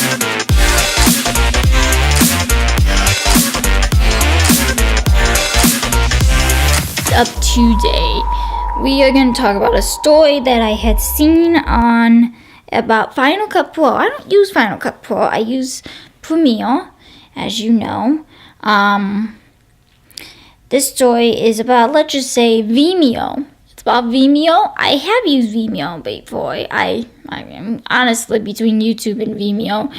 Up today, we are going to talk about a story that I had seen on about Final Cut Pro. I don't use Final Cut Pro. I use Premiere, as you know. This story is about, let's just say, Vimeo. It's about Vimeo. I have used Vimeo before. I mean, honestly, between YouTube and Vimeo,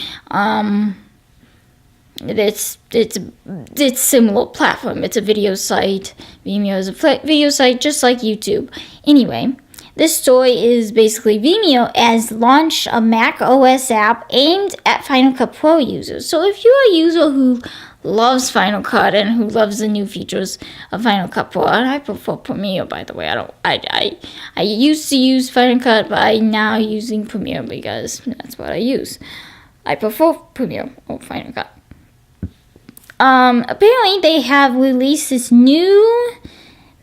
it's similar platform. It's a video site. Vimeo is a video site just like YouTube. Anyway, this story is basically Vimeo has launched a macOS app aimed at Final Cut Pro users. So if you're a user who loves Final Cut and who loves the new features of Final Cut Pro, and I prefer Premiere, by the way. I used to use Final Cut, but I'm now using Premiere because that's what I use. I prefer Premiere over Final Cut. Apparently they have released this new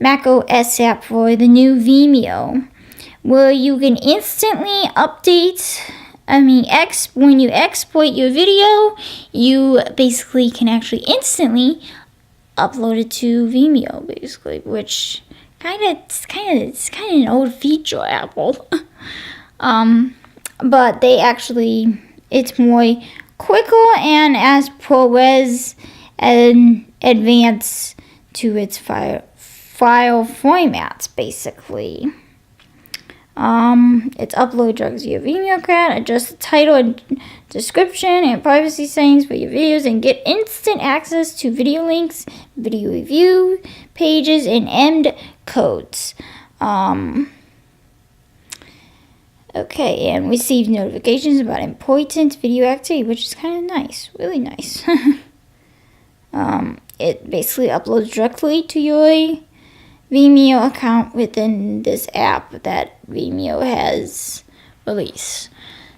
macOS app for the new Vimeo, where you can instantly update. When you export your video, you basically can actually instantly upload it to Vimeo, basically, which it's kind of an old feature, Apple. But it's more quicker and as ProRes and advanced to its file formats, basically. It's upload drugs via Vimeo Chat, adjust the title and description and privacy settings for your videos, and get instant access to video links, video review pages, and end codes. Okay, and receive notifications about important video activity, which is kind of nice, really nice. It basically uploads directly to your Vimeo account within this app that Vimeo has released.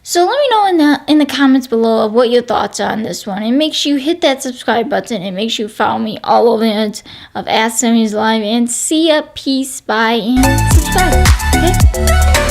So let me know in the comments below of what your thoughts are on this one, and make sure you hit that subscribe button, and make sure you follow me all over the internet of Ask Sammy's Live, and see ya, peace, bye, and subscribe. Okay.